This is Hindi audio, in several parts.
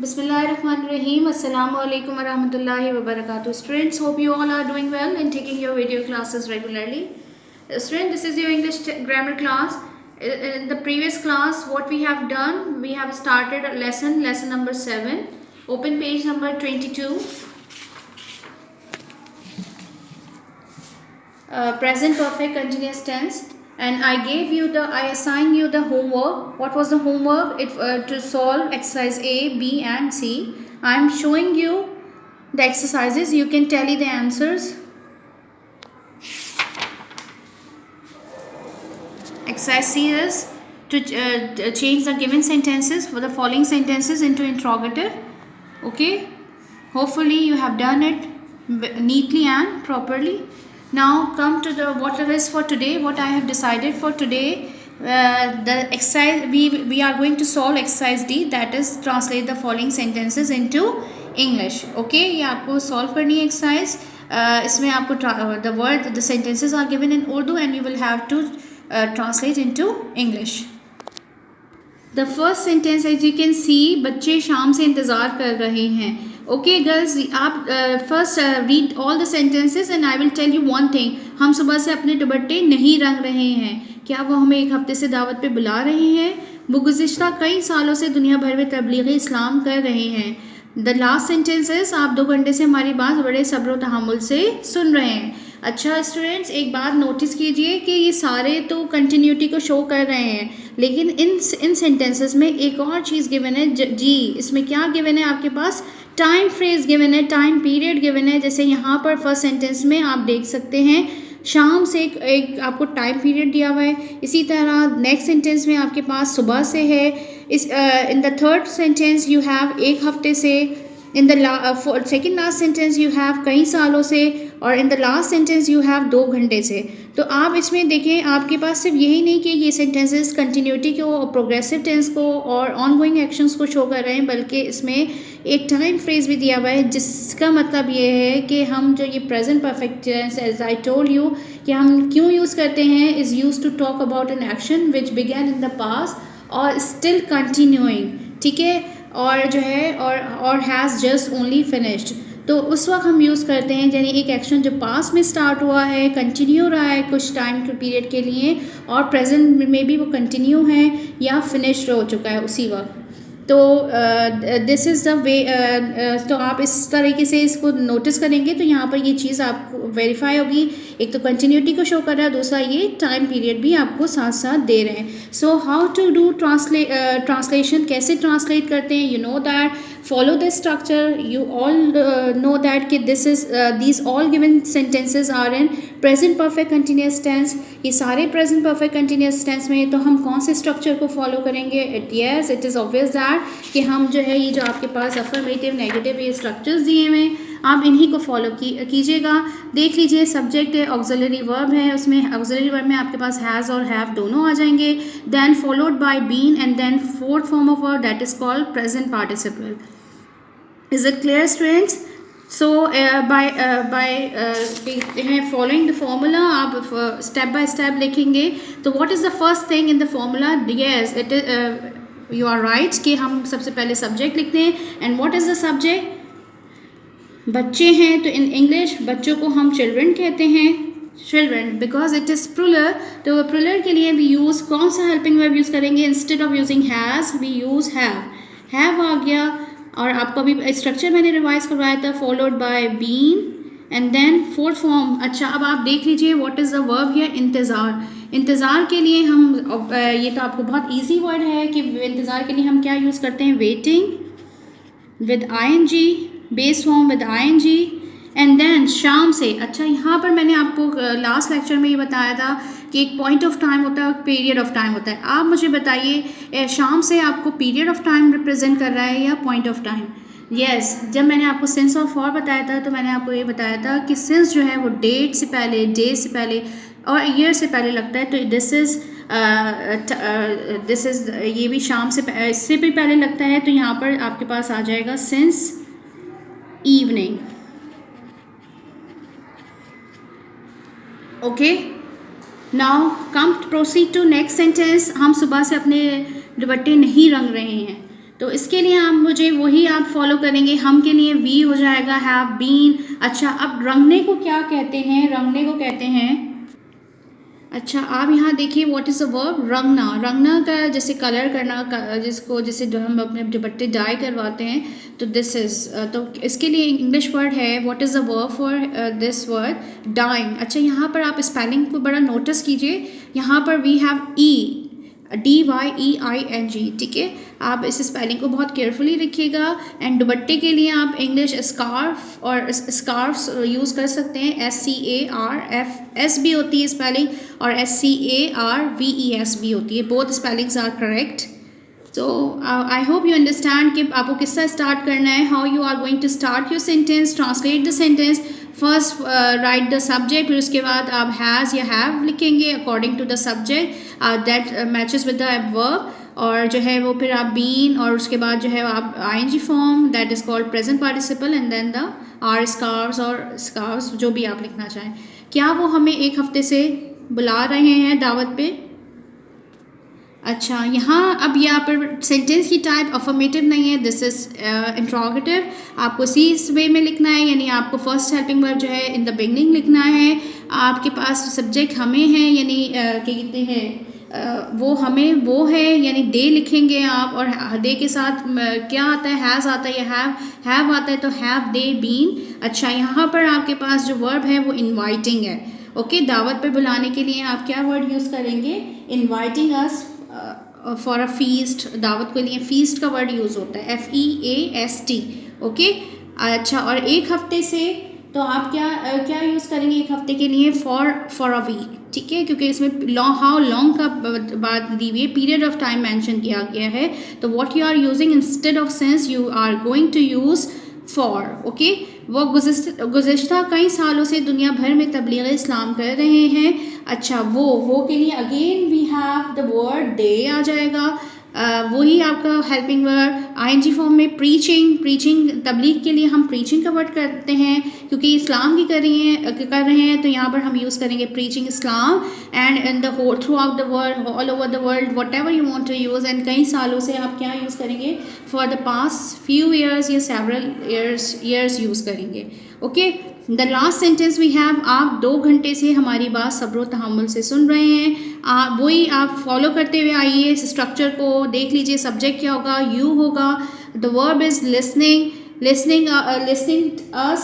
Bismillahirrahmanirrahim. Assalamu alaikum warahmatullahi wabarakatuh. Students, hope you all are doing well and taking your video classes regularly. Student, this is your English grammar class. In the previous class, what we have done, we have started a lesson number 7. Open page number 22. Present perfect continuous tense. And I assigned you the homework. What was the homework? To solve exercise A, B and C. I am showing you the exercises. You can tally the answers. Exercise C is to change the given sentences for the following sentences into interrogative. Okay. Hopefully you have done it neatly and properly. Now come to the what it is for today. What I have decided for today, the exercise we are going to solve exercise D, that is translate the following sentences into English. Okay, ये आपको solve करनी है exercise. इसमें आपको the sentences are given in Urdu and you will have to translate into English. The first sentence, as you can see, बच्चे शाम से इंतज़ार कर रहे हैं. Okay girls, आप first read all the sentences and I will tell you one thing. हम सुबह से अपने दुपट्टे नहीं रंग रहे हैं. क्या वो हमें एक हफ्ते से दावत पे बुला रहे हैं? वो गुज़िश्ता कई सालों से दुनिया भर में तबलीग इस्लाम कर रहे हैं. The last sentence is, आप 2 घंटे से हमारी बात बड़े सब्र व तहम्मुल से सुन रहे हैं. अच्छा स्टूडेंट्स, एक बात नोटिस कीजिए कि ये सारे तो कंटिन्यूटी को शो कर रहे हैं, लेकिन इन सेंटेंसेस में एक और चीज़ गिवन है जी. इसमें क्या गिवन है? आपके पास टाइम फ्रेज गिवन है, टाइम पीरियड गिवन है. जैसे यहाँ पर फर्स्ट सेंटेंस में आप देख सकते हैं शाम से एक आपको टाइम पीरियड दिया हुआ है. इसी तरह नेक्स्ट सेंटेंस में आपके पास सुबह से है. In the third sentence you have एक हफ्ते से. In the second last sentence you have कई सालों से. और in the last sentence you have 2 घंटे से. तो आप इसमें देखें, आपके पास सिर्फ यही नहीं कि ये सेंटेंसेस कंटिन्यूटी को, प्रोग्रेसिव टेंस को और ऑनगोइंग एक्शंस को शो कर रहे हैं, बल्कि इसमें एक टाइम फ्रेज भी दिया हुआ है, जिसका मतलब ये है कि हम जो ये present perfect tense, as I told you, कि हम क्यों यूज़ करते हैं, is use to talk about an action which began in the past और स्टिल कंटिन्यूइंग. ठीक है, और जो है और हैज़ जस्ट ओनली फिनिश्ड. तो उस वक्त हम यूज़ करते हैं, यानी एक एक्शन जो पास में स्टार्ट हुआ है, कंटिन्यू रहा है कुछ टाइम के पीरियड के लिए, और प्रेजेंट में भी वो कंटिन्यू है या फिनिश्ड हो चुका है उसी वक्त. तो दिस इज़ द वे. तो आप इस तरीके से इसको नोटिस करेंगे तो यहाँ पर ये चीज़ आपको वेरीफाई होगी. एक तो कंटिन्यूटी को शो कर रहा है, दूसरा ये टाइम पीरियड भी आपको साथ साथ दे रहे हैं. So how to do translation, कैसे ट्रांसलेट करते हैं? You know that, follow this structure. You all know that कि these all given sentences are in present perfect continuous tense. ये सारे present perfect continuous tense में, तो हम कौन से structure को follow करेंगे? Yes, it is obvious that कि हम जो है ये जो आपके पास affirmative, negative ये structures दिए हुए हैं, आप इन्हीं को फॉलो कीजिएगा. देख लीजिए, सब्जेक्ट है, ऑक्सिलरी वर्ब है, उसमें ऑक्सिलरी वर्ब में आपके पास हैज़ और हैव दोनों आ जाएंगे. Then followed by been and then fourth form of verb, that is called present participle. Is it clear, students? So following the formula, आप step by step लिखेंगे. तो what is the first thing in the formula? Yes, it is, you are right कि हम सबसे पहले subject लिखते हैं. And what is the subject? बच्चे हैं, तो in English बच्चों को हम children कहते हैं. Children, because it is plural. तो plural के लिए we use कौन सा helping verb use करेंगे? Instead of using has, we use have. Have आ गया. और आपको अभी स्ट्रक्चर मैंने रिवाइज करवाया था, followed by been and then fourth form. अच्छा, अब आप देख लीजिए what is the verb here, इंतज़ार. इंतज़ार के लिए हम ये तो आपको बहुत इजी वर्ड है कि इंतज़ार के लिए हम क्या यूज़ करते हैं? Waiting with ING, base form with ING, and then शाम से. अच्छा, यहाँ पर मैंने आपको लास्ट लेक्चर में ये बताया था कि एक पॉइंट ऑफ टाइम होता है और पीरियड ऑफ टाइम होता है. आप मुझे बताइए, शाम से आपको पीरियड ऑफ टाइम रिप्रेजेंट कर रहा है या पॉइंट ऑफ टाइम? यस, जब मैंने आपको सेंस ऑफ फॉर बताया था तो मैंने आपको ये बताया था कि सेंस जो है वो डेट से पहले, डे से पहले और ईयर से पहले लगता है. तो दिस इज़ ये भी शाम से, इससे भी पहले लगता है. तो यहाँ पर आपके पास आ जाएगा since evening. Okay, now come proceed to next sentence. हम सुबह से अपने दुपट्टे नहीं रंग रहे हैं. तो इसके लिए आप मुझे वही आप फॉलो करेंगे। हम के लिए वी हो जाएगा हैव बीन। अच्छा, अब रंगने को क्या कहते हैं? रंगने को कहते हैं, अच्छा आप यहाँ देखिए व्हाट इज़ द वर्ब रंगना। रंगना का जैसे कलर करना जिसको जैसे जो हम अपने दुपट्टे डाई करवाते हैं, तो दिस इज़ तो इसके लिए इंग्लिश वर्ड है what is the verb for this word dying. अच्छा, यहाँ पर आप स्पेलिंग को बड़ा नोटिस कीजिए। यहाँ पर वी हैव ई DYEING, ठीक है। आप इस स्पेलिंग को बहुत केयरफुली रखिएगा। एंड दुपट्टे के लिए आप इंग्लिश स्कार्फ और स्कार्फ्स यूज़ कर सकते हैं। SCARFS भी होती है स्पेलिंग, और SCARVES भी होती है। Both spellings are correct. So I hope you understand कि आपको किस तरह स्टार्ट करना है, how you are going to start your sentence, translate the sentence, first write the subject, फिर उसके बाद आप has या have लिखेंगे according to the subject that matches with the verb, और जो है वो फिर आप been, और उसके बाद जो है आप ing form that is called present participle, and then the are scarves और scarves जो भी आप लिखना चाहें। क्या वो हमें एक हफ्ते से बुला रहे हैं दावत पे? अच्छा, यहाँ अब यहाँ पर सेंटेंस की टाइप अफर्मेटिव नहीं है, दिस इज़ इंट्रोगेटिव। आपको इसी वे में लिखना है, यानी आपको फर्स्ट हेल्पिंग वर्ब जो है इन द बिगनिंग लिखना है। आपके पास सब्जेक्ट हमें है, यानी क्या कहते हैं वो हमें वो है, यानी दे लिखेंगे आप, और दे के साथ क्या आता है? हैज़ आता है या हैव आता है, तो हैव दे बीन। अच्छा, यहाँ पर आपके पास जो वर्ब है वो इन्वाइटिंग है। ओके, दावत पे बुलाने के लिए आप क्या वर्ड यूज़ करेंगे? Inviting us for a feast. दावत के लिए फीस्ट का वर्ड यूज़ होता है FEAST। ओके, अच्छा, और एक हफ्ते से तो आप क्या यूज़ करेंगे एक हफ्ते के लिए? फॉर अ वीक, ठीक है, क्योंकि इसमें हाउ लॉन्ग का बात दी हुई है, पीरियड ऑफ टाइम मेंशन किया गया है। तो what you are using instead of since you are going to use for. Okay, वो गुज़िश्ता कई सालों से दुनिया भर में तबलीग इस्लाम कर रहे हैं। अच्छा, वो के लिए again we have the word दे आ जाएगा। वही आपका हेल्पिंग वर्ड ING फॉर्म में प्रीचिंग तबलीग के लिए हम प्रीचिंग का वर्ड करते हैं, क्योंकि इस्लाम की कर रहे हैं, तो यहाँ पर हम यूज़ करेंगे preaching Islam. And in the whole throughout the world, all over the world, whatever you want to use. And कई सालों से आप क्या यूज़ करेंगे? For the past few years या सेवरल ईयर्स यूज़ करेंगे। Okay, the last sentence we have, आप 2 घंटे से हमारी बात सब्र तहम्मुल से सुन रहे हैं। वही आप फॉलो करते हुए आइए, इस स्ट्रक्चर को देख लीजिए। सब्जेक्ट क्या होगा? यू होगा। The verb is listening us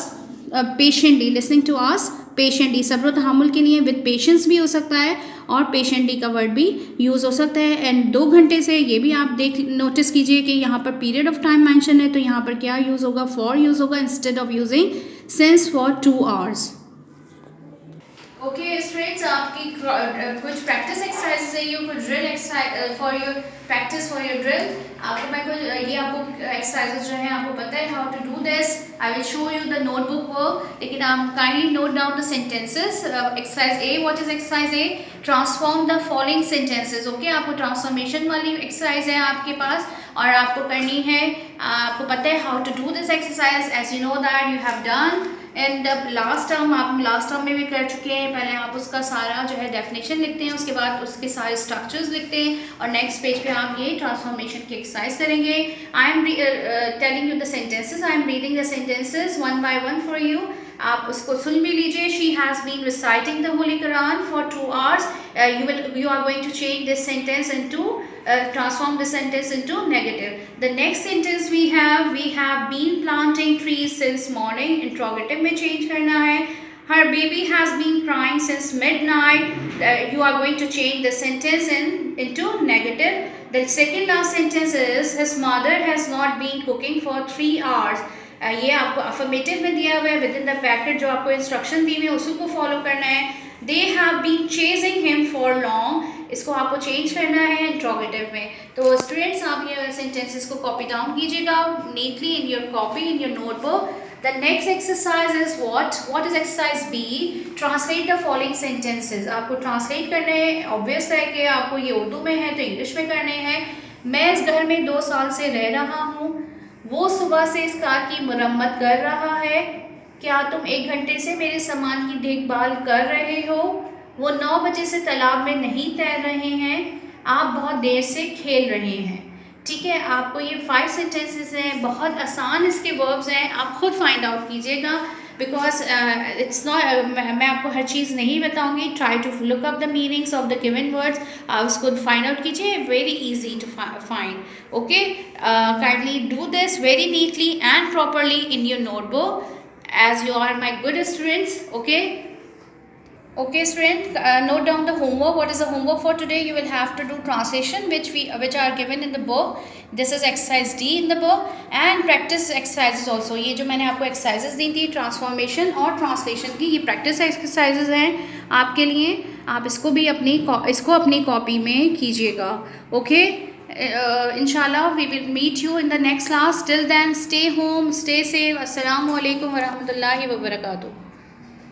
patiently, listening to us patiently. सब्र तहम्मुल के लिए विद पेशेंस भी हो सकता है, और पेशेंटली का वर्ड भी यूज़ हो सकता है। एंड 2 घंटे से ये भी आप नोटिस कीजिए कि यहाँ पर पीरियड ऑफ टाइम मेंशन है, तो यहाँ पर क्या यूज़ होगा? फॉर यूज़ होगा instead of using since for 2 hours। Okay students, आपकी कुछ प्रैक्टिस एक्सरसाइज है, कुछ drill exercise for your practice for your drill. आपको मैं ये आपको एक्सरसाइजेज जो है आपको पता है how to do this. I will show you the notebook work, लेकिन आप kindly note down the sentences. Exercise A, what is exercise A? Transform the following sentences. Okay, आपको ट्रांसफॉर्मेशन वाली एक्सरसाइज है आपके पास, और आपको करनी है। आपको पता है how to do this exercise, as you know that you have done and last term, आप लास्ट टर्म में भी कर चुके हैं। पहले आप उसका सारा जो है डेफिनेशन लिखते हैं, उसके बाद उसके सारे स्ट्रक्चर्स लिखते हैं, और नेक्स्ट पेज पे आप ये ट्रांसफॉर्मेशन की एक्सरसाइज करेंगे। I am telling you the sentences, I am reading the sentences one by one for you. आप उसको सुन भी लीजिए। She has been reciting the holy Quran for 2 hours। You are going to change this sentence into transform the sentence into negative. The next sentence we have been planting trees since morning, interrogative में change करना है। Her baby has been crying since midnight. You are going to change the sentence into negative. The second last sentence is his mother has not been cooking for 3 hours. ये आपको अफर्मेटिव में दिया हुआ है, विद इन द पैकेट जो आपको इंस्ट्रक्शन दी हुई है उसी को फॉलो करना है। They have been chasing him for long, इसको आपको चेंज करना है इंट्रोगेटिव में। तो स्टूडेंट्स, आप ये सेंटेंसेस को कॉपी डाउन कीजिएगा neatly in your copy, in your notebook. The next exercise is what is exercise B? Translate the following sentences. आपको ट्रांसलेट करने हैं, ऑब्वियस है कि आपको ये उर्दू में है तो इंग्लिश में करने हैं। मैं इस घर में 2 साल से रह रहा हूँ, वो सुबह से इस कार की मरम्मत कर रहा है। क्या तुम 1 घंटे से मेरे सामान की देखभाल कर रहे हो? वो 9 बजे से तालाब में नहीं तैर रहे हैं। आप बहुत देर से खेल रहे हैं। ठीक है, आपको ये 5 सेंटेंसेस हैं, बहुत आसान इसके वर्ब्स हैं, आप खुद फाइंड आउट कीजिएगा बिकॉज इट्स नॉट, मैं आपको हर चीज़ नहीं बताऊंगी. Try to look up the meanings of the given words, आप उसको फाइंड आउट कीजिए. Very easy to find. Okay, kindly do this very neatly and properly in your notebook as you are my good students. Okay student, note down the homework. What is the homework for today? You will have to do translation which are given in the book. This is exercise D in the book and practice exercises also. ये जो मैंने आपको exercises दी थी transformation और translation की, ये practice exercises हैं आपके लिए. आप इसको भी अपनी कॉपी में कीजिएगा. Okay, inshallah we will meet you in the next class. Till then, stay home, stay safe. Assalamu alaikum warahmatullahi wabarakatuh.